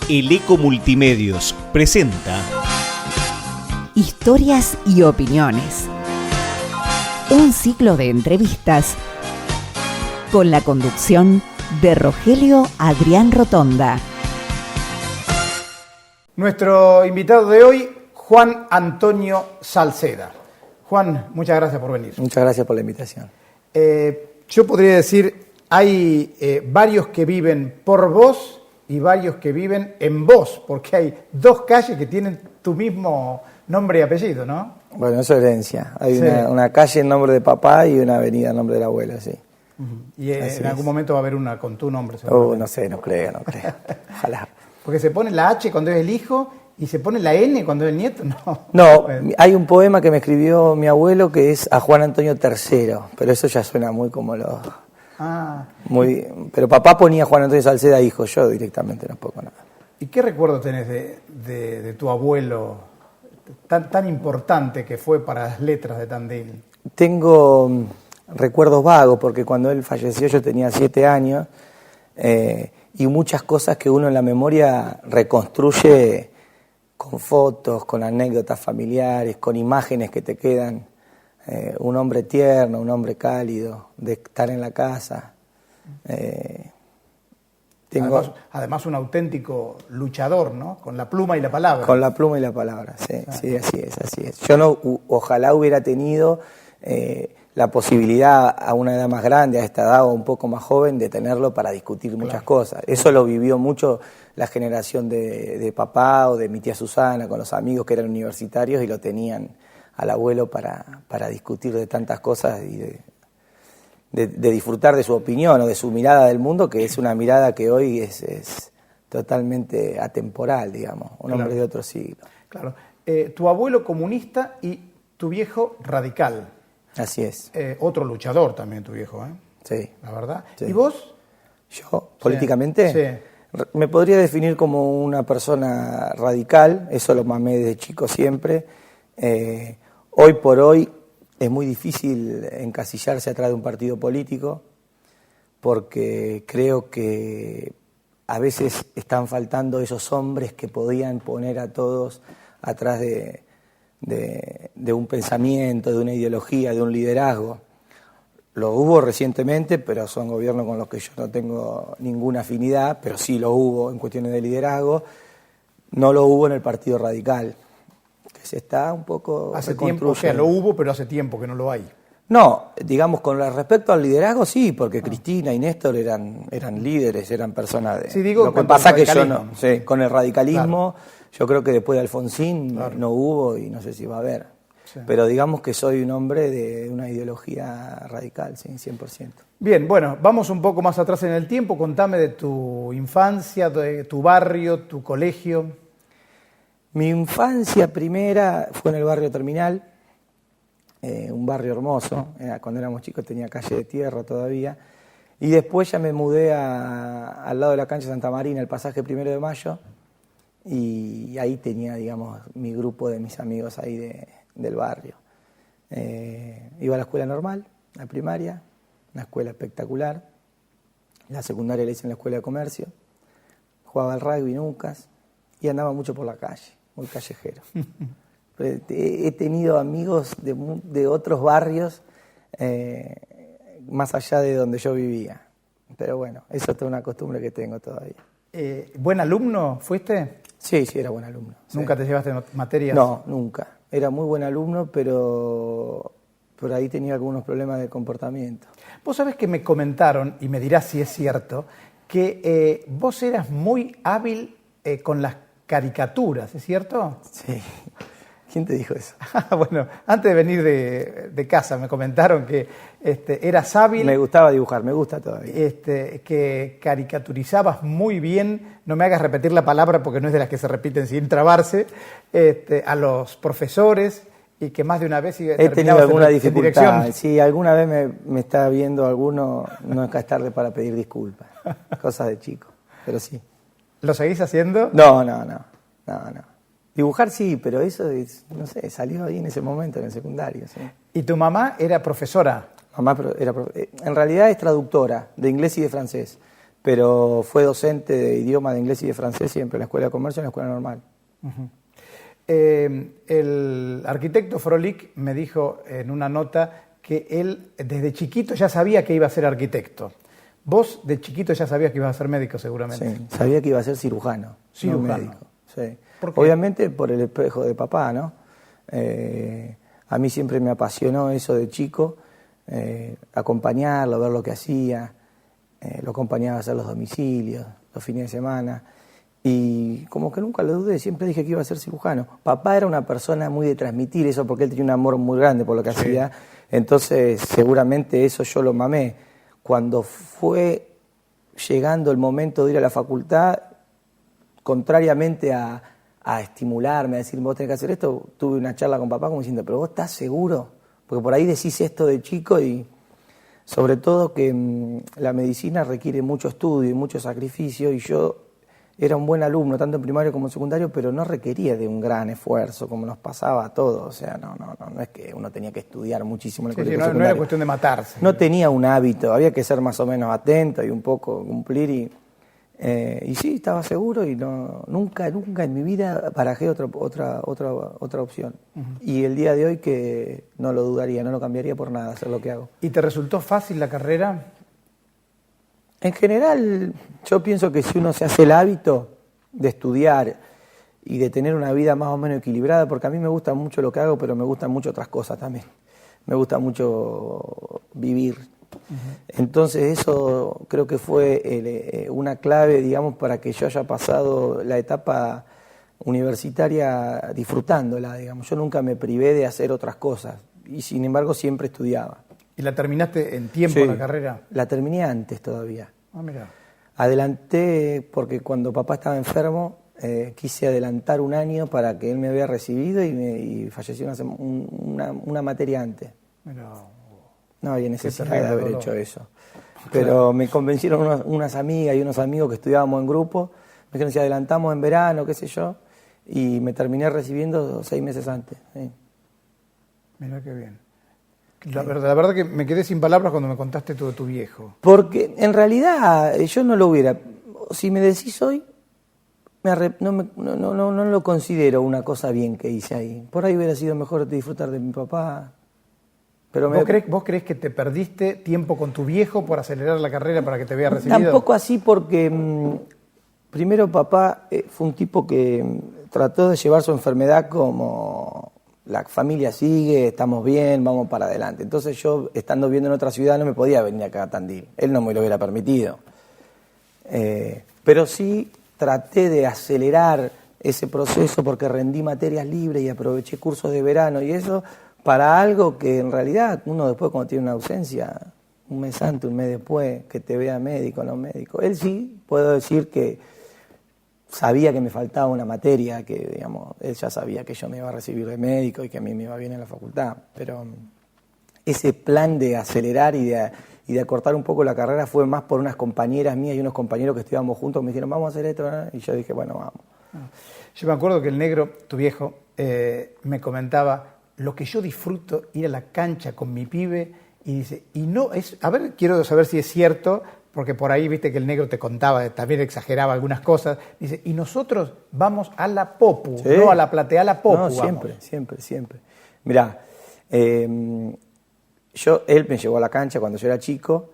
El Eco Multimedios presenta Historias y opiniones. Un ciclo de entrevistas con la conducción de Rogelio Adrián Rotonda. Nuestro invitado de hoy, Juan Antonio Salceda. Juan, muchas gracias por venir. Muchas gracias por la invitación. Yo podría decir, hay varios que viven por vos y varios que viven en vos, porque hay dos calles que tienen tu mismo nombre y apellido, ¿no? Bueno, eso es herencia. Hay Sí. una calle en nombre de papá y una avenida en nombre de la abuela, sí. Y Así en algún es. momento va a haber una con tu nombre, seguramente. No sé, no creo. Ojalá. Porque se pone la H cuando es el hijo y se pone la N cuando es el nieto, ¿no? No, hay un poema que me escribió mi abuelo que es a Juan Antonio III, pero eso ya suena muy como lo... Pero papá ponía Juan Antonio Salceda hijo, yo directamente no pongo nada. ¿Y qué recuerdo tenés de tu abuelo tan importante que fue para las letras de Tandil? Tengo recuerdos vagos porque cuando él falleció yo tenía 7 años y muchas cosas que uno en la memoria reconstruye con fotos, con anécdotas familiares, con imágenes que te quedan. Un hombre tierno, un hombre cálido, de estar en la casa. Además un auténtico luchador, ¿no? Con la pluma y la palabra. Con la pluma y la palabra, sí, sí, así es. Yo ojalá hubiera tenido la posibilidad a una edad más grande, a esta edad o un poco más joven, de tenerlo para discutir muchas cosas. Eso lo vivió mucho la generación de papá o de mi tía Susana, con los amigos que eran universitarios y lo tenían al abuelo para discutir de tantas cosas y de disfrutar de su opinión o de su mirada del mundo, que es una mirada que hoy es totalmente atemporal, digamos, un hombre de otro siglo. Claro. Tu abuelo comunista y tu viejo radical. Así es. Otro luchador también tu viejo, ¿eh? Sí. La verdad. Sí. ¿Y vos? ¿Yo, políticamente? Sí. Me podría definir como una persona radical, eso lo mamé desde chico siempre. Hoy por hoy es muy difícil encasillarse atrás de un partido político porque creo que a veces están faltando esos hombres que podían poner a todos atrás de un pensamiento, de una ideología, de un liderazgo. Lo hubo recientemente, pero son gobiernos con los que yo no tengo ninguna afinidad, pero sí lo hubo en cuestiones de liderazgo. No lo hubo en el Partido Radical, que se está un poco hace tiempo, o sea, lo hubo, pero hace tiempo que no lo hay. No, digamos, con respecto al liderazgo sí, porque Cristina y Néstor eran líderes, eran personas de... Sí, digo, lo que pasa que yo no, sí. Sí, con el radicalismo, Claro. Yo creo que después de Alfonsín no hubo y no sé si va a haber. Sí. Pero digamos que soy un hombre de una ideología radical, sí, 100%. Bien, bueno, vamos un poco más atrás en el tiempo. Contame de tu infancia, de tu barrio, tu colegio. Mi infancia primera fue en el barrio Terminal, un barrio hermoso. Cuando éramos chicos tenía calle de tierra todavía. Y después ya me mudé al lado de la cancha Santa Marina, el pasaje 1 de Mayo. Y ahí tenía, digamos, mi grupo de mis amigos ahí del barrio. Iba a la escuela normal, la primaria, una escuela espectacular. La secundaria la hice en la escuela de comercio. Jugaba al rugby en UCAS y andaba mucho por la calle, muy callejero. He tenido amigos de otros barrios más allá de donde yo vivía. Pero bueno, eso es toda una costumbre que tengo todavía. ¿Buen alumno fuiste? Sí, era buen alumno. ¿Nunca te llevaste materias? No, nunca. Era muy buen alumno, pero por ahí tenía algunos problemas de comportamiento. Vos sabés que me comentaron, y me dirás si es cierto, que vos eras muy hábil con las caricaturas, ¿es cierto? Sí. ¿Quién te dijo eso? Bueno, antes de venir de casa me comentaron que eras hábil. Me gustaba dibujar, me gusta todavía. Que caricaturizabas muy bien, no me hagas repetir la palabra porque no es de las que se repiten sin trabarse, a los profesores y que más de una vez he tenido alguna dificultad. En si alguna vez me está viendo alguno, no es tarde para pedir disculpas. Cosas de chico, pero sí. ¿Lo seguís haciendo? No. Dibujar sí, pero eso, no sé, salió ahí en ese momento, en el secundario. Sí. ¿Y tu mamá era profesora? Mamá en realidad es traductora de inglés y de francés, pero fue docente de idioma de inglés y de francés siempre en la escuela de comercio y en la escuela normal. El arquitecto Frolik me dijo en una nota que él desde chiquito ya sabía que iba a ser arquitecto. Vos de chiquito ya sabías que ibas a ser médico seguramente. Sí, sabía que iba a ser cirujano. No médico. Sí. ¿Por qué? Obviamente por el espejo de papá, ¿no? A mí siempre me apasionó eso de chico, acompañarlo, ver lo que hacía, lo acompañaba a hacer los domicilios, los fines de semana, y como que nunca lo dudé, siempre dije que iba a ser cirujano. Papá era una persona muy de transmitir eso porque él tenía un amor muy grande por lo que hacía, entonces seguramente eso yo lo mamé. Cuando fue llegando el momento de ir a la facultad, contrariamente a estimularme, a decir, vos tenés que hacer esto, tuve una charla con papá como diciendo, pero vos estás seguro, porque por ahí decís esto de chico y sobre todo que la medicina requiere mucho estudio y mucho sacrificio, y yo era un buen alumno, tanto en primario como en secundario, pero no requería de un gran esfuerzo, como nos pasaba a todos. O sea, no es que uno tenía que estudiar muchísimo en el colegio secundario. No era cuestión de matarse. No tenía un hábito, había que ser más o menos atento y un poco cumplir, y sí, estaba seguro y nunca en mi vida barajé otra opción. Y el día de hoy que no lo dudaría, no lo cambiaría por nada hacer lo que hago. ¿Y te resultó fácil la carrera? En general, yo pienso que si uno se hace el hábito de estudiar y de tener una vida más o menos equilibrada, porque a mí me gusta mucho lo que hago, pero me gustan mucho otras cosas también. Me gusta mucho vivir. Entonces eso creo que fue una clave, digamos, para que yo haya pasado la etapa universitaria disfrutándola, digamos. Yo nunca me privé de hacer otras cosas y sin embargo siempre estudiaba. ¿Y la terminaste en tiempo la carrera? La terminé antes todavía. Ah, mira. Adelanté porque cuando papá estaba enfermo quise adelantar un año para que él me había recibido y falleció una materia antes. Mira. No había necesidad de haber hecho eso. Pero me convencieron unas amigas y unos amigos que estudiábamos en grupo, me dijeron si adelantamos en verano, qué sé yo, y me terminé recibiendo 6 meses antes. Sí. Mira qué bien. La verdad que me quedé sin palabras cuando me contaste todo de tu viejo. Porque en realidad yo no lo hubiera... Si me decís hoy, no lo considero una cosa bien que hice ahí. Por ahí hubiera sido mejor disfrutar de mi papá. Pero ¿Vos creés que te perdiste tiempo con tu viejo por acelerar la carrera para que te vea recibido? Tampoco así porque primero papá fue un tipo que trató de llevar su enfermedad como la familia sigue, estamos bien, vamos para adelante. Entonces yo, estando viviendo en otra ciudad, no me podía venir acá a Tandil. Él no me lo hubiera permitido. Pero sí traté de acelerar ese proceso porque rendí materias libres y aproveché cursos de verano y eso para algo que en realidad uno después cuando tiene una ausencia, un mes antes, un mes después, que te vea médico o no médico. Él sí, puedo decir que sabía que me faltaba una materia, que digamos, él ya sabía que yo me iba a recibir de médico y que a mí me iba bien en la facultad, pero ese plan de acelerar y de acortar un poco la carrera fue más por unas compañeras mías y unos compañeros que estudiábamos juntos, me dijeron, vamos a hacer esto, ¿no? Y yo dije, bueno, vamos. Yo me acuerdo que el negro, tu viejo, me comentaba, lo que yo disfruto, ir a la cancha con mi pibe, y dice, y no es, a ver, quiero saber si es cierto, porque por ahí viste que el negro te contaba, también exageraba algunas cosas, dice, y nosotros vamos a la Popu, ¿sí? No a la platea, a la Popu. No, siempre, vamos. Siempre. Mirá, él me llevó a la cancha cuando yo era chico,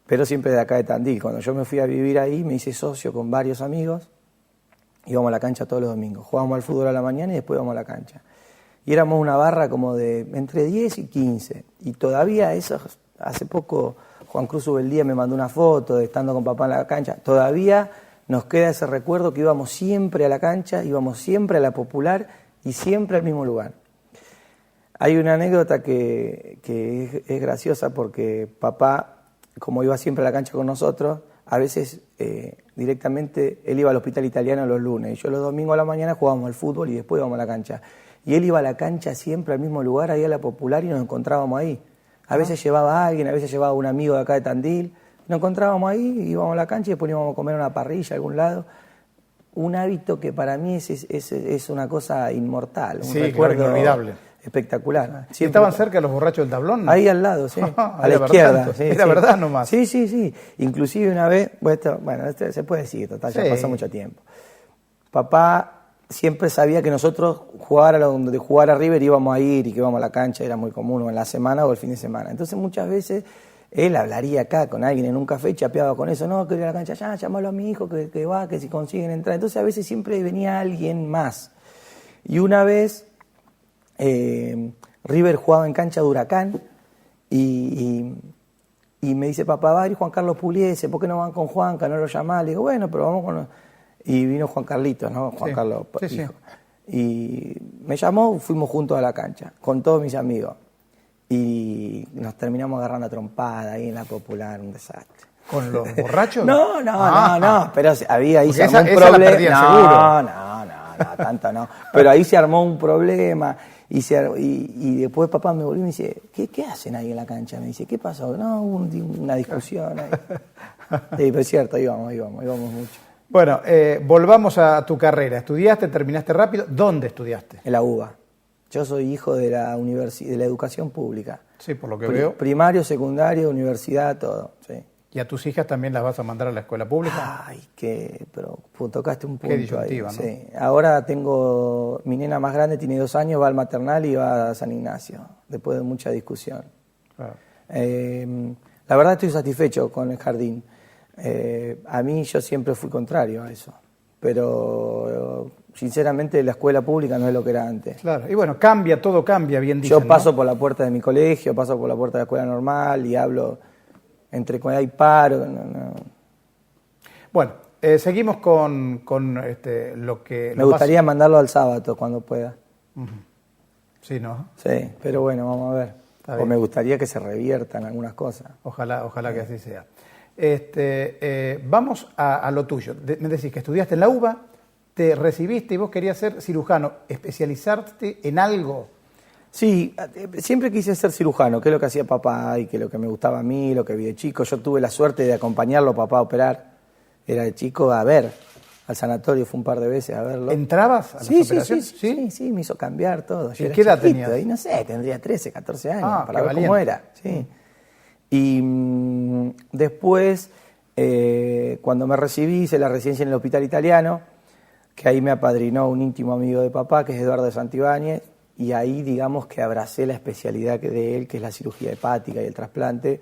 pero siempre de acá de Tandil. Cuando yo me fui a vivir ahí, me hice socio con varios amigos, íbamos a la cancha todos los domingos, jugábamos al fútbol a la mañana y después íbamos a la cancha. Y éramos una barra como de entre 10 y 15. Y todavía eso, hace poco Juan Cruz Ubeldía me mandó una foto de estando con papá en la cancha. Todavía nos queda ese recuerdo que íbamos siempre a la cancha, íbamos siempre a la Popular y siempre al mismo lugar. Hay una anécdota que es graciosa porque papá, como iba siempre a la cancha con nosotros, a veces directamente él iba al hospital italiano los lunes y yo los domingos a la mañana jugábamos al fútbol y después íbamos a la cancha. Y él iba a la cancha siempre al mismo lugar, ahí a la Popular, y nos encontrábamos ahí. A veces llevaba a alguien, a veces llevaba a un amigo de acá de Tandil. Nos encontrábamos ahí, íbamos a la cancha y después íbamos a comer una parrilla a algún lado. Un hábito que para mí es una cosa inmortal, un recuerdo inolvidable. espectacular. ¿Y estaban cerca los borrachos del tablón? Ahí al lado, sí, a la Era izquierda. verdad, Sí, era sí. verdad nomás. Sí, sí, sí. Inclusive una vez, esto se puede decir, total, ya Sí. pasó mucho tiempo. Papá siempre sabía que nosotros donde jugara River íbamos a ir y que íbamos a la cancha, era muy común, o en la semana o el fin de semana. Entonces muchas veces él hablaría acá con alguien en un café y chapeaba con eso, no, que ir a la cancha, ya, llámalo a mi hijo, que va, que si consiguen entrar. Entonces a veces siempre venía alguien más. Y una vez River jugaba en cancha de Huracán y me dice, papá, va a ir Juan Carlos Pugliese, ¿por qué no van con Juanca? No lo llamás. Le digo, bueno, pero vamos con... Y vino Juan Carlitos, ¿no? Juan Sí, Carlos, sí, hijo. Y me llamó, fuimos juntos a la cancha, con todos mis amigos. Y nos terminamos agarrando a trompada ahí en la Popular, un desastre. ¿Con los borrachos? No, pero había ahí se Porque armó un esa la problema. perdían seguro. No, tanto no. Pero ahí se armó un problema y después papá me volvió y me dice, ¿qué hacen ahí en la cancha? Me dice, ¿qué pasó? No, hubo una discusión ahí. Sí, pero es cierto, íbamos mucho. Bueno, volvamos a tu carrera. ¿Estudiaste, terminaste rápido? ¿Dónde estudiaste? En la UBA. Yo soy hijo de la educación pública. Sí, por lo que veo. Primario, secundario, universidad, todo, sí. ¿Y a tus hijas también las vas a mandar a la escuela pública? Ay, pero tocaste un punto Qué disyuntiva, ahí. ¿no? Sí. Ahora mi nena más grande tiene 2 años, va al maternal y va a San Ignacio, después de mucha discusión. Claro. La verdad estoy satisfecho con el jardín. A mí yo siempre fui contrario a eso, pero sinceramente la escuela pública no es lo que era antes. Claro, y bueno, todo cambia, bien dicen, Yo paso ¿no? por la puerta de mi colegio, paso por la puerta de la escuela normal y hablo entre cuando hay paro. No. Bueno, seguimos con lo que... Me gustaría mandarlo al sábado cuando pueda. Sí, ¿no? Sí, pero bueno, vamos a ver. Está O bien. me gustaría que se reviertan algunas cosas. Ojalá que así sea. Vamos a lo tuyo. Me decís que estudiaste en la UBA, te recibiste y vos querías ser cirujano, especializarte en algo. Sí, siempre quise ser cirujano, que es lo que hacía papá y que es lo que me gustaba a mí, lo que vi de chico. Yo tuve la suerte de acompañarlo a papá a operar. Era de chico a ver, al sanatorio fue un par de veces a verlo. ¿Entrabas a las operaciones? Sí, me hizo cambiar todo. Yo ¿Y era qué edad chiquito, tenías? Y no sé, tendría 13, 14 años, Ah, para qué ver valiente. cómo era. Sí. Y después, cuando me recibí, hice la residencia en el Hospital Italiano, que ahí me apadrinó un íntimo amigo de papá, que es Eduardo de Santibáñez, y ahí digamos que abracé la especialidad de él, que es la cirugía hepática y el trasplante,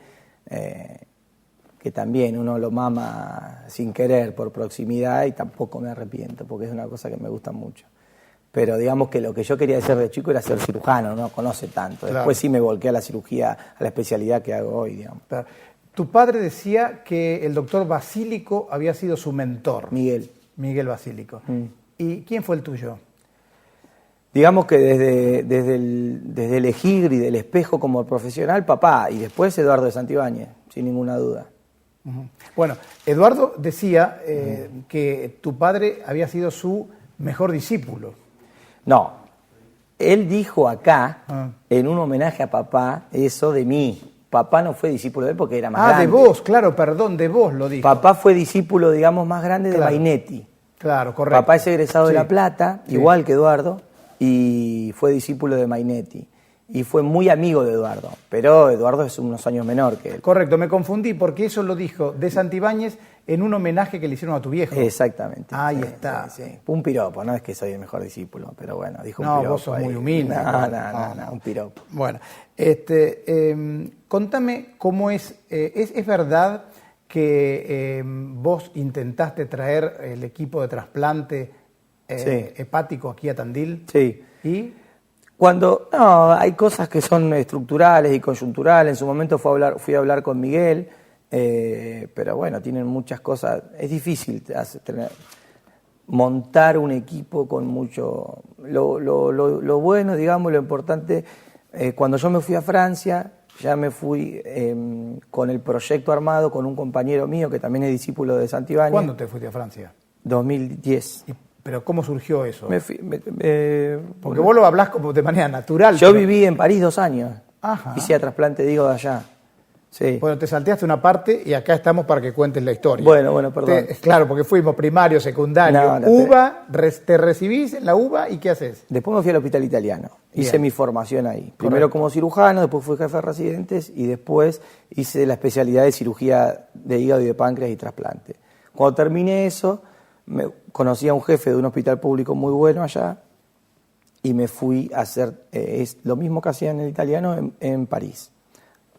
que también uno lo mama sin querer, por proximidad, y tampoco me arrepiento, porque es una cosa que me gusta mucho. Pero digamos que lo que yo quería hacer de chico era ser cirujano, no conoce tanto. Claro. Después sí me volqué a la cirugía, a la especialidad que hago hoy, digamos. Claro. Tu padre decía que el doctor Basílico había sido su mentor. Miguel. Miguel Basílico. ¿Y quién fue el tuyo? Digamos que desde elegir y del espejo como profesional, papá, y después Eduardo de Santibáñez, sin ninguna duda. Bueno, Eduardo decía que tu padre había sido su mejor discípulo. No, él dijo acá, Ah. en un homenaje a papá, eso de mí. Papá no fue discípulo de él porque era más grande. De vos, claro, perdón, de vos lo dijo. Papá fue discípulo, digamos, más grande Claro. de Mainetti. Claro, correcto. Papá es egresado de Sí. La Plata, Sí. igual que Eduardo, y fue discípulo de Mainetti. Y fue muy amigo de Eduardo, pero Eduardo es unos años menor que él. Correcto, me confundí porque eso lo dijo de Santibáñez en un homenaje que le hicieron a tu viejo. Exactamente. Ahí Sí, está. sí, sí. Un piropo, no es que soy el mejor discípulo, pero bueno, dijo un No, piropo. vos sos ahí. muy humilde. No, un piropo. Bueno, contame cómo es verdad que vos intentaste traer el equipo de trasplante Sí. hepático aquí a Tandil. Sí. ¿Y? Hay cosas que son estructurales y coyunturales. En su momento fui a hablar con Miguel, pero bueno, tienen muchas cosas. Es difícil montar un equipo con mucho... Lo bueno, digamos, lo importante, cuando yo me fui a Francia, ya me fui con el proyecto armado con un compañero mío que también es discípulo de Santibáñez. ¿Cuándo te fuiste a Francia? 2010. ¿Pero cómo surgió eso? Porque vos lo hablás como de manera natural. Yo pero- viví en París 2 años. Ajá. Hice trasplante de hígado allá. Sí. Bueno, te salteaste una parte y acá estamos para que cuentes la historia. Bueno, perdón. Claro, porque fuimos primario, secundario, UBA, te recibís en la UBA y ¿qué haces? Después me fui al Hospital Italiano. Hice Bien. mi formación ahí. Primero como cirujano, después fui jefe de residentes y después hice la especialidad de cirugía de hígado y de páncreas y trasplante. Cuando terminé eso, conocí a un jefe de un hospital público muy bueno allá y me fui a hacer lo mismo que hacía en el Italiano en París.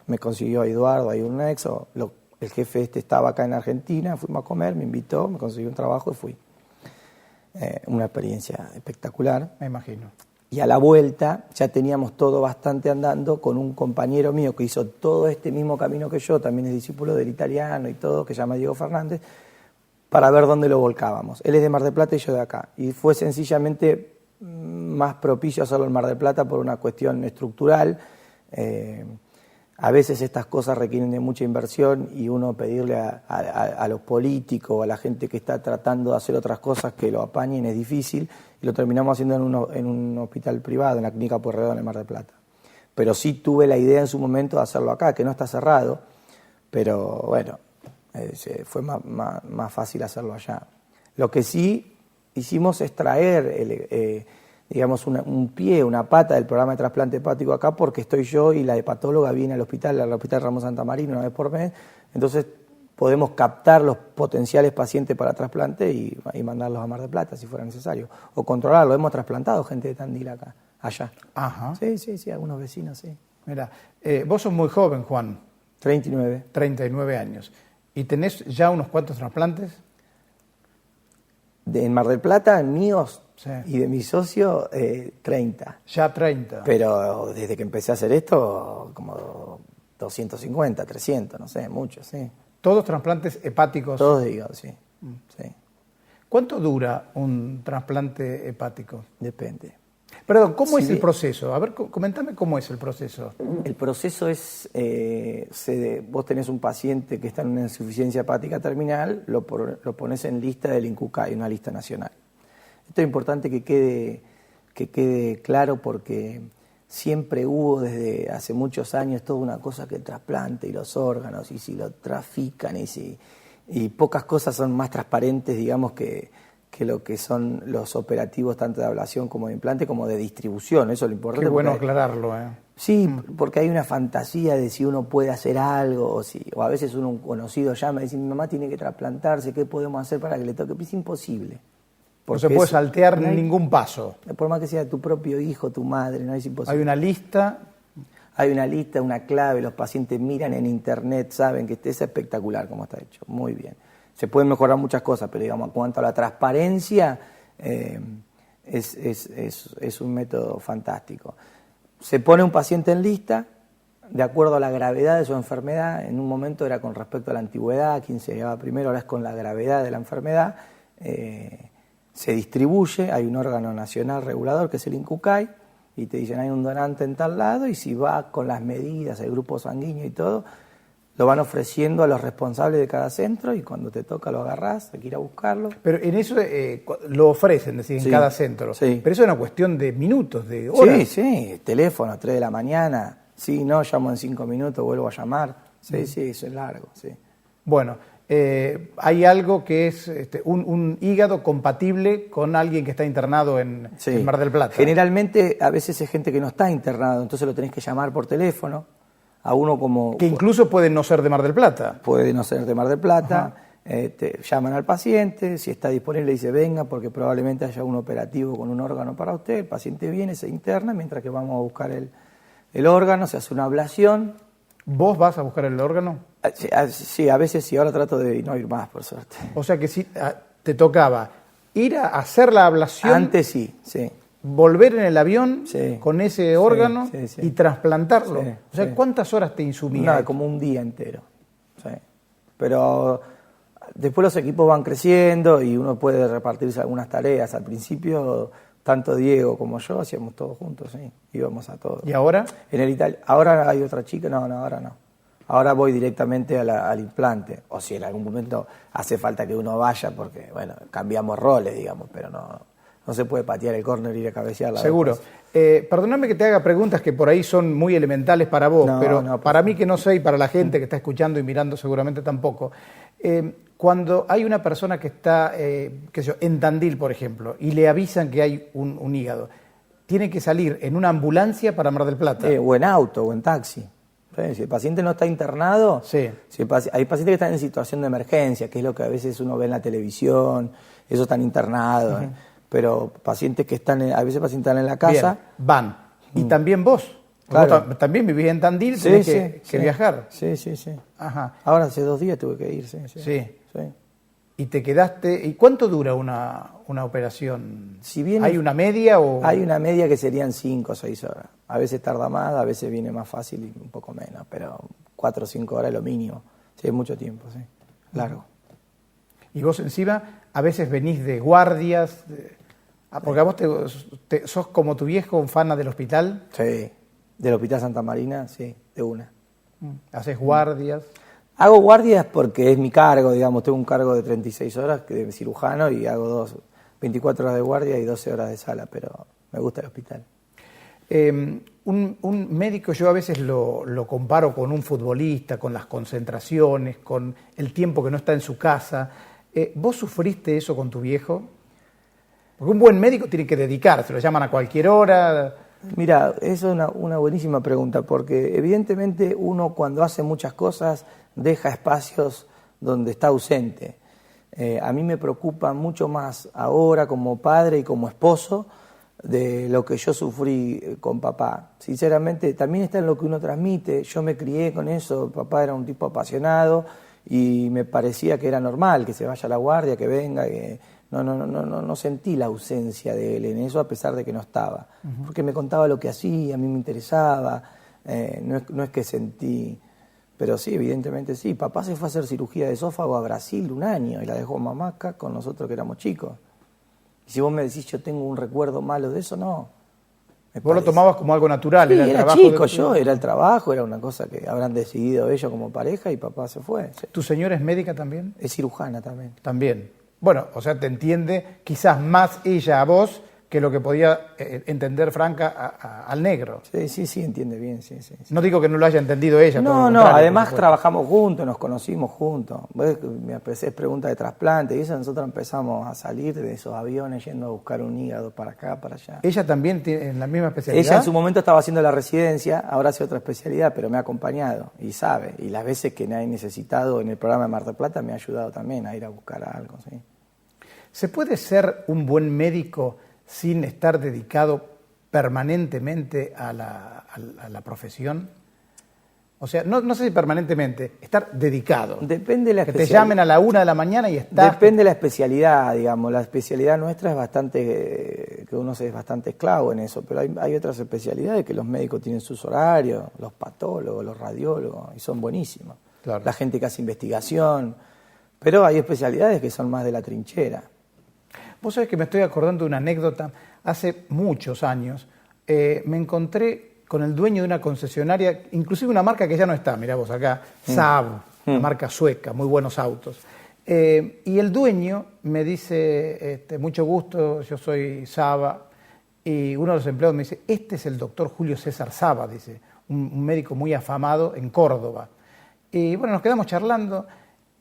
Me consiguió a Eduardo, ahí un nexo, el jefe estaba acá en Argentina, fuimos a comer, me invitó, me consiguió un trabajo y fui. Una experiencia espectacular. Me imagino. Y a la vuelta ya teníamos todo bastante andando con un compañero mío que hizo todo este mismo camino que yo, también es discípulo del Italiano y todo, que se llama Diego Fernández, para ver dónde lo volcábamos. Él es de Mar del Plata y yo de acá. Y fue sencillamente más propicio hacerlo en Mar del Plata por una cuestión estructural. A veces estas cosas requieren de mucha inversión y uno pedirle a los políticos o a la gente que está tratando de hacer otras cosas que lo apañen es difícil y lo terminamos haciendo en un hospital privado, en la Clínica Pueyrredón en Mar del Plata. Pero sí tuve la idea en su momento de hacerlo acá, que no está cerrado, pero bueno, fue más fácil hacerlo allá. Lo que sí hicimos es traer digamos, un pie, una pata del programa de trasplante hepático acá, porque estoy yo y la hepatóloga viene al hospital Ramón Santa Marina una vez por mes, entonces podemos captar los potenciales pacientes para trasplante y mandarlos a Mar del Plata si fuera necesario, o controlarlo. Hemos trasplantado gente de Tandil allá. Ajá. Sí, algunos vecinos, sí. Mira, vos sos muy joven, Juan. 39. 39 años. ¿Y tenés ya unos cuantos trasplantes? En Mar del Plata, míos, sí, y de mi socio, 30. Ya 30. Pero desde que empecé a hacer esto, como 250, 300, no sé, mucho, sí. ¿Todos trasplantes hepáticos? Todos de hígado, sí. Sí. ¿Cuánto dura un trasplante hepático? Depende. Perdón, ¿cómo es el proceso? A ver, comentame cómo es el proceso. El proceso es, vos tenés un paciente que está en una insuficiencia hepática terminal, lo pones en lista del INCUCAI, una lista nacional. Esto es importante que quede claro porque siempre hubo desde hace muchos años toda una cosa que el trasplante y los órganos y si lo trafican y pocas cosas son más transparentes, digamos, que lo que son los operativos tanto de ablación como de implante como de distribución. Eso es lo importante. Qué bueno aclararlo, ¿eh? Sí, porque hay una fantasía de si uno puede hacer algo o a veces un conocido llama y dice mi mamá tiene que trasplantarse, ¿qué podemos hacer para que le toque? Es imposible. No se puede saltear ningún paso. Por más que sea tu propio hijo, tu madre, no es imposible. Hay una lista. Hay una lista, una clave, los pacientes miran en internet, saben que es espectacular como está hecho, muy bien. Se pueden mejorar muchas cosas, pero digamos, en cuanto a la transparencia, es un método fantástico. Se pone un paciente en lista, de acuerdo a la gravedad de su enfermedad, en un momento era con respecto a la antigüedad, quién se llevaba primero, ahora es con la gravedad de la enfermedad, se distribuye, hay un órgano nacional regulador que es el INCUCAI, y te dicen hay un donante en tal lado, y si va con las medidas, el grupo sanguíneo y todo, lo van ofreciendo a los responsables de cada centro y cuando te toca lo agarrás, hay que ir a buscarlo. Pero en eso lo ofrecen, decir, en Sí, cada centro. sí. Pero eso es una cuestión de minutos, de horas. Sí, teléfono, 3 de la mañana, sí, no, llamo en 5 minutos, vuelvo a llamar. Sí, eso es largo, sí. Bueno, hay algo que es un hígado compatible con alguien que está internado en Mar del Plata. Generalmente, a veces es gente que no está internado, entonces lo tenés que llamar por teléfono. A uno como... Que incluso puede no ser de Mar del Plata. Puede no ser de Mar del Plata, te llaman al paciente, si está disponible dice venga porque probablemente haya un operativo con un órgano para usted, el paciente viene, se interna, mientras que vamos a buscar el órgano, se hace una ablación. ¿Vos vas a buscar el órgano? Sí, a veces sí, ahora trato de no ir más, por suerte. O sea que si te tocaba ir a hacer la ablación... Antes sí. Volver en el avión con ese órgano y trasplantarlo. Sí, o sea, ¿cuántas horas te insumía? Nada, como un día entero. Sí. Pero después los equipos van creciendo y uno puede repartirse algunas tareas. Al principio, tanto Diego como yo hacíamos todos juntos, sí. Íbamos a todos. ¿Y ahora? En el Italia. Ahora hay otra chica, no, ahora no. Ahora voy directamente al implante. O si en algún momento hace falta que uno vaya porque, bueno, cambiamos roles, digamos, pero no no se puede patear el córner y ir a cabecear. Seguro. Perdóname que te haga preguntas que por ahí son muy elementales para vos, pero para mí que no sé y para la gente que está escuchando y mirando seguramente tampoco. Cuando hay una persona que está en Tandil, por ejemplo, y le avisan que hay un hígado, tiene que salir en una ambulancia para Mar del Plata. O en auto, o en taxi. Si el paciente no está internado, sí. Hay pacientes que están en situación de emergencia, que es lo que a veces uno ve en la televisión, esos están internados, pero pacientes que están, a veces pacientes están en la casa. Bien, van. Y también vos. Claro. Vos también vivís en Tandil, tenés que viajar. Sí. Ajá. Ahora hace 2 días tuve que ir, sí. Y te quedaste. ¿Y cuánto dura una operación? Si bien ¿Hay una media o...? Hay una media que serían 5 o 6 horas. A veces tarda más, a veces viene más fácil y un poco menos, pero 4 o 5 horas es lo mínimo. Sí, es mucho tiempo, sí. Largo. Y vos encima a veces venís de guardias, porque a vos sos como tu viejo, un fan del hospital. Sí, del Hospital Santa Marina, sí, de una. ¿Haces guardias? Hago guardias porque es mi cargo, digamos, tengo un cargo de 36 horas de cirujano y hago 24 horas de guardia y 12 horas de sala, pero me gusta el hospital. Un médico, yo a veces lo comparo con un futbolista, con las concentraciones, con el tiempo que no está en su casa. ¿Vos sufriste eso con tu viejo? Porque un buen médico tiene que dedicarse, lo llaman a cualquier hora. Mira, eso es una buenísima pregunta, porque evidentemente uno cuando hace muchas cosas deja espacios donde está ausente. A mí me preocupa mucho más ahora como padre y como esposo de lo que yo sufrí con papá. Sinceramente, también está en lo que uno transmite. Yo me crié con eso, papá era un tipo apasionado y me parecía que era normal que se vaya a la guardia, que venga, que no sentí la ausencia de él en eso a pesar de que no estaba. Porque me contaba lo que hacía, a mí me interesaba, no es que sentí... Pero sí, evidentemente sí. Papá se fue a hacer cirugía de esófago a Brasil 1 año y la dejó mamá acá con nosotros que éramos chicos. Y si vos me decís yo tengo un recuerdo malo de eso, no. Vos lo tomabas como algo natural. Sí, era el trabajo chico yo, era el trabajo, era una cosa que habrán decidido ellos como pareja y papá se fue. Sí. ¿Tu señora es médica también? Es cirujana también. También. Bueno, o sea, te entiende quizás más ella a vos que lo que podía entender Franca al negro. Sí, entiende bien, sí. No digo que no lo haya entendido ella. No, además trabajamos juntos, nos conocimos juntos. Vos me haces preguntas de trasplante y eso, nosotros empezamos a salir de esos aviones yendo a buscar un hígado para acá, para allá. ¿Ella también tiene la misma especialidad? Ella en su momento estaba haciendo la residencia, ahora hace otra especialidad, pero me ha acompañado y sabe. Y las veces que me ha necesitado en el programa de Mar del Plata me ha ayudado también a ir a buscar algo, sí. ¿Se puede ser un buen médico sin estar dedicado permanentemente a la profesión? O sea, no sé si permanentemente, estar dedicado. Depende de la especialidad. Que te llamen a la 1 de la mañana y estás... Depende de la especialidad, digamos. La especialidad nuestra es bastante, que uno es bastante esclavo en eso, pero hay otras especialidades que los médicos tienen sus horarios, los patólogos, los radiólogos, y son buenísimos. Claro. La gente que hace investigación, pero hay especialidades que son más de la trinchera. Vos sabés que me estoy acordando de una anécdota. Hace muchos años me encontré con el dueño de una concesionaria, inclusive una marca que ya no está, mirá vos acá, Saab, una marca sueca, muy buenos autos. Y el dueño me dice, mucho gusto, yo soy Saba, y uno de los empleados me dice, este es el doctor Julio César Saba, dice, un médico muy afamado en Córdoba. Y bueno, nos quedamos charlando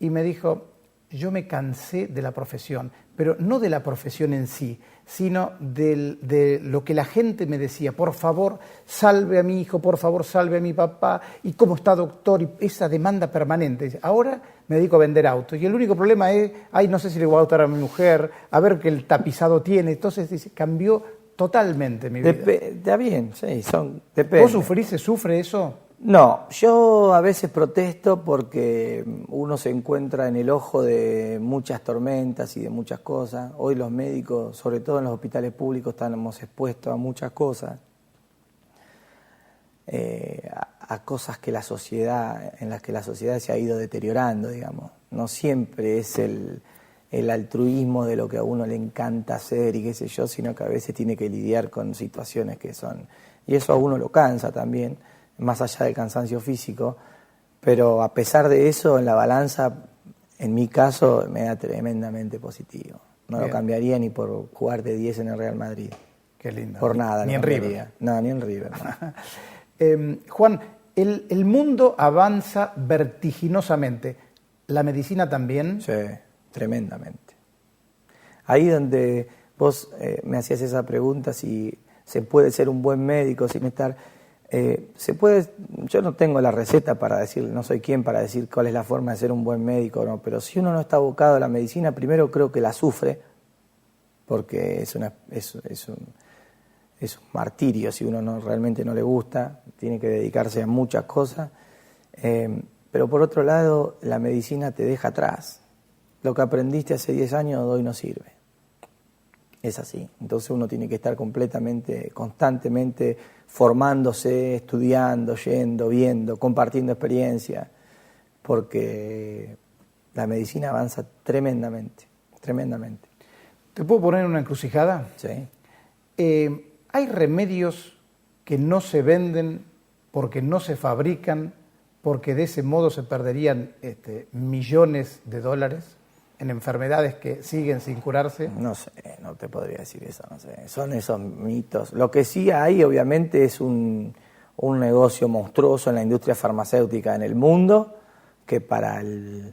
y me dijo, yo me cansé de la profesión, pero no de la profesión en sí, sino de lo que la gente me decía, por favor, salve a mi hijo, por favor, salve a mi papá, y cómo está doctor, y esa demanda permanente. Dice, ahora me dedico a vender autos, y el único problema es, no sé si le voy a gustar a mi mujer, a ver qué el tapizado tiene. Entonces dice, cambió totalmente mi vida. Está bien, sí, depende. ¿Vos sufrís, se sufre eso? No, yo a veces protesto porque uno se encuentra en el ojo de muchas tormentas y de muchas cosas. Hoy los médicos, sobre todo en los hospitales públicos, estamos expuestos a muchas cosas, a cosas que en las que la sociedad se ha ido deteriorando, digamos. No siempre es el altruismo de lo que a uno le encanta hacer y qué sé yo, sino que a veces tiene que lidiar con situaciones que son... Y eso a uno lo cansa también, más allá del cansancio físico, pero a pesar de eso, en la balanza, en mi caso, me da tremendamente positivo. No Bien. lo cambiaría ni por jugar de 10 en el Real Madrid. Qué lindo. Por nada. Ni no en cambiaría. River. No, ni en River. No. Juan, el mundo avanza vertiginosamente. ¿La medicina también? Sí, tremendamente. Ahí donde vos me hacías esa pregunta, si se puede ser un buen médico sin estar... se puede, yo no tengo la receta para decir, no soy quien para decir cuál es la forma de ser un buen médico, no, pero si uno no está abocado a la medicina, primero creo que la sufre, porque es un martirio si uno realmente no le gusta, tiene que dedicarse a muchas cosas, pero por otro lado la medicina te deja atrás. Lo que aprendiste hace 10 años hoy no sirve. Es así. Entonces uno tiene que estar completamente, constantemente formándose, estudiando, yendo, viendo, compartiendo experiencias, porque la medicina avanza tremendamente, tremendamente. ¿Te puedo poner en una encrucijada? Sí. ¿Hay remedios que no se venden porque no se fabrican, porque de ese modo se perderían millones de dólares en enfermedades que siguen sin curarse? No sé, no te podría decir eso, no sé. Son esos mitos. Lo que sí hay, obviamente, es un negocio monstruoso en la industria farmacéutica en el mundo, que para el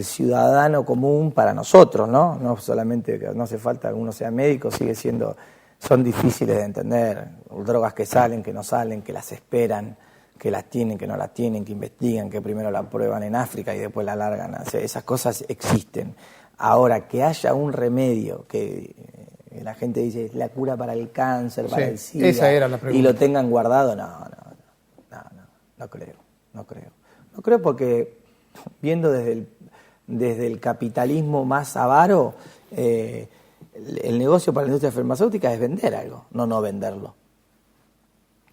ciudadano común, para nosotros, ¿no? No solamente que no hace falta que uno sea médico, son difíciles de entender. Drogas que salen, que no salen, que las esperan, que las tienen, que no las tienen, que investigan, que primero la prueban en África y después la largan. O sea, esas cosas existen. Ahora, que haya un remedio que la gente dice es la cura para el cáncer, para el SIDA, esa era la pregunta. Y lo tengan guardado, no creo. No creo porque viendo desde el capitalismo más avaro, el negocio para la industria farmacéutica es vender algo, no venderlo.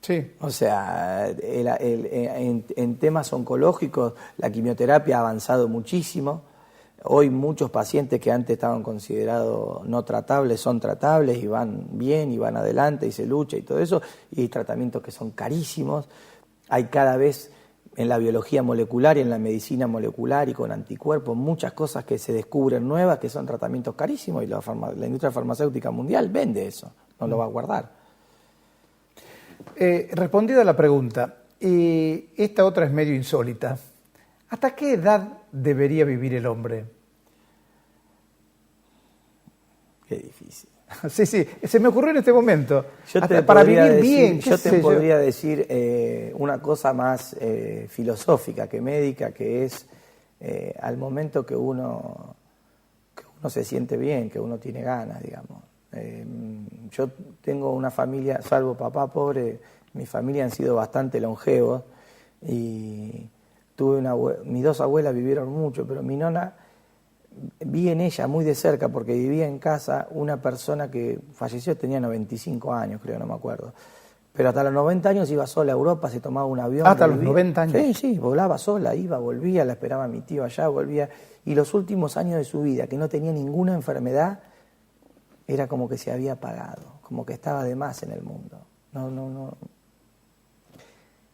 Sí. O sea, en temas oncológicos la quimioterapia ha avanzado muchísimo. Hoy muchos pacientes que antes estaban considerados no tratables son tratables y van bien y van adelante y se lucha y todo eso. Y hay tratamientos que son carísimos. Hay cada vez en la biología molecular y en la medicina molecular y con anticuerpos muchas cosas que se descubren nuevas que son tratamientos carísimos y la industria farmacéutica mundial vende eso, no lo va a guardar. Respondida la pregunta, y esta otra es medio insólita. ¿Hasta qué edad debería vivir el hombre? Qué difícil. Sí, se me ocurrió en este momento. Para vivir bien, yo te podría decir una cosa más filosófica que médica, que es al momento que uno se siente bien, que uno tiene ganas, digamos. Yo tengo una familia, salvo papá pobre, mi familia han sido bastante longevos y mis dos abuelas vivieron mucho, pero mi nona, vi en ella muy de cerca porque vivía en casa una persona que falleció, tenía 95 años, creo, no me acuerdo. Pero hasta los 90 años iba sola a Europa, se tomaba un avión. ¿Hasta los 90 años? Sí, volaba sola, iba, volvía, la esperaba mi tío allá, volvía. Y los últimos años de su vida, que no tenía ninguna enfermedad, era como que se había apagado, como que estaba de más en el mundo. No.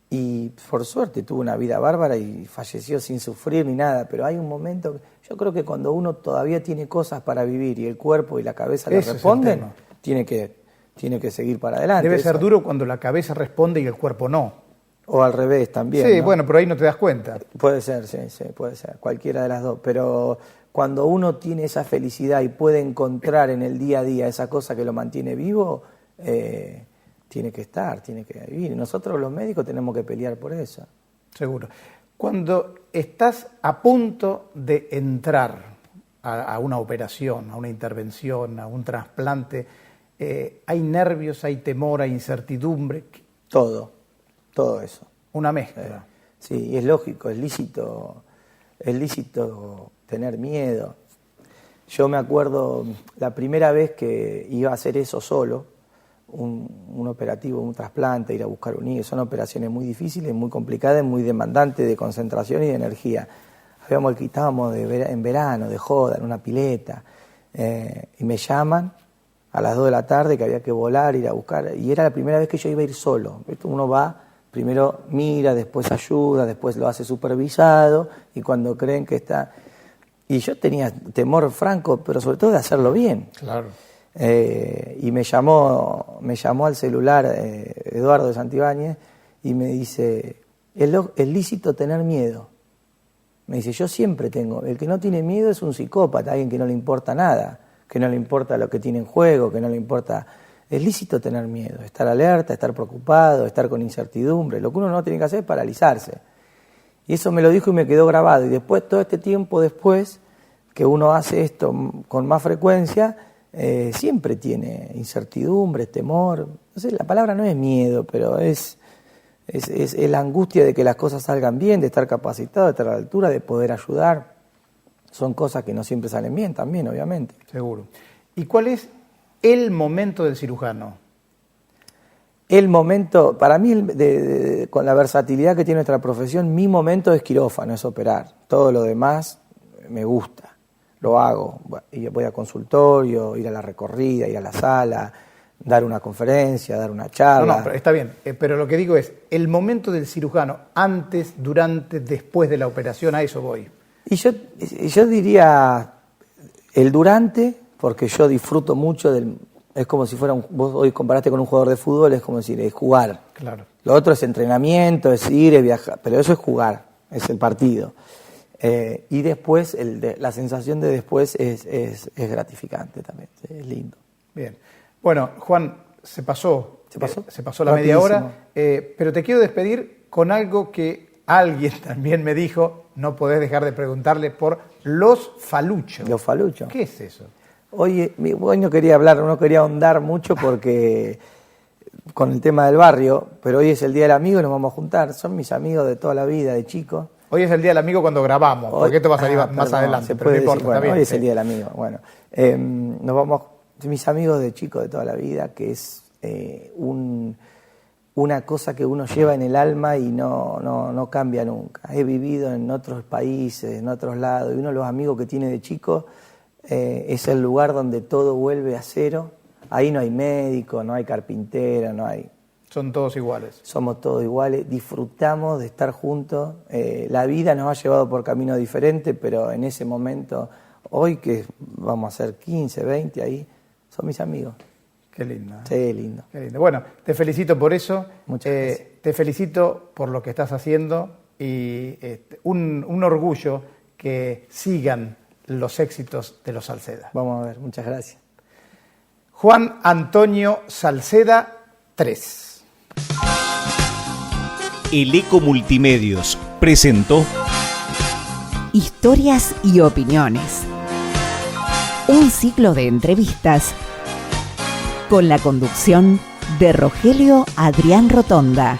Y por suerte tuvo una vida bárbara y falleció sin sufrir ni nada, pero hay un momento, yo creo que cuando uno todavía tiene cosas para vivir y el cuerpo y la cabeza le responden, tiene que seguir para adelante. Debe ser duro cuando la cabeza responde y el cuerpo no. O al revés también. Sí, ¿no? bueno, pero ahí no te das cuenta. Puede ser, sí, puede ser, cualquiera de las dos, pero cuando uno tiene esa felicidad y puede encontrar en el día a día esa cosa que lo mantiene vivo, tiene que vivir. Y nosotros los médicos tenemos que pelear por eso. Seguro. Cuando estás a punto de entrar a una operación, a una intervención, a un trasplante, hay nervios, hay temor, hay incertidumbre. Todo eso. Una mezcla. Sí, y es lógico, es lícito tener miedo. Yo me acuerdo la primera vez que iba a hacer eso solo, un operativo, un trasplante, ir a buscar un hígado, son operaciones muy difíciles, muy complicadas, muy demandantes de concentración y de energía. Estábamos en verano, de joda, en una pileta, y me llaman a las 2 de la tarde que había que volar, ir a buscar, y era la primera vez que yo iba a ir solo. Uno va, primero mira, después ayuda, después lo hace supervisado, y cuando creen que está... Y yo tenía temor franco, pero sobre todo de hacerlo bien. Claro. Y me llamó al celular Eduardo de Santibáñez y me dice, es lícito tener miedo. Me dice, yo siempre tengo. El que no tiene miedo es un psicópata, alguien que no le importa nada, que no le importa lo que tiene en juego, que no le importa. Es lícito tener miedo, estar alerta, estar preocupado, estar con incertidumbre. Lo que uno no tiene que hacer es paralizarse. Y eso me lo dijo y me quedó grabado. Y después, todo este tiempo después, que uno hace esto con más frecuencia, siempre tiene incertidumbre, temor. No sé, la palabra no es miedo, pero es la angustia de que las cosas salgan bien, de estar capacitado, de estar a la altura, de poder ayudar. Son cosas que no siempre salen bien también, obviamente. Seguro. ¿Y cuál es el momento del cirujano? El momento, para mí, con la versatilidad que tiene nuestra profesión, mi momento es quirófano, es operar. Todo lo demás me gusta, lo hago. Voy a consultorio, ir a la recorrida, ir a la sala, dar una conferencia, dar una charla. No, pero está bien. Pero lo que digo es, el momento del cirujano, antes, durante, después de la operación, a eso voy. Y yo diría el durante, porque yo disfruto mucho del... Es como si fuera vos hoy comparaste con un jugador de fútbol, es como decir, es jugar. Claro. Lo otro es entrenamiento, es ir, es viajar, pero eso es jugar, es el partido. Y después, la sensación de después es gratificante también, es lindo. Bien. Bueno, Juan, se pasó la Rapidísimo. media hora, pero te quiero despedir con algo que alguien también me dijo, no podés dejar de preguntarle por los faluchos. Los faluchos. ¿Qué es eso? Hoy no quería hablar, no quería ahondar mucho porque con el tema del barrio, pero hoy es el Día del Amigo y nos vamos a juntar. Son mis amigos de toda la vida, de chico. Hoy es el Día del Amigo cuando grabamos, porque esto va a salir más adelante, pero no importa, bueno, está bien. hoy es el Día del Amigo. Bueno, nos vamos, mis amigos de chico de toda la vida, que es una cosa que uno lleva en el alma y no cambia nunca. He vivido en otros países, en otros lados, y uno de los amigos que tiene de chico es el lugar donde todo vuelve a cero. Ahí no hay médico, no hay carpintero, no hay... Son todos iguales. Somos todos iguales, disfrutamos de estar juntos. La vida nos ha llevado por caminos diferentes, pero en ese momento, hoy que vamos a ser 15, 20 ahí, son mis amigos. Qué lindo. Sí, lindo. Qué lindo. Bueno, te felicito por eso. Muchas gracias. Te felicito por lo que estás haciendo y un orgullo que sigan los éxitos de los Salceda. Vamos a ver, muchas gracias. Juan Antonio Salceda 3. El Eco Multimedios presentó Historias y opiniones. Un ciclo de entrevistas con la conducción de Rogelio Adrián Rotonda.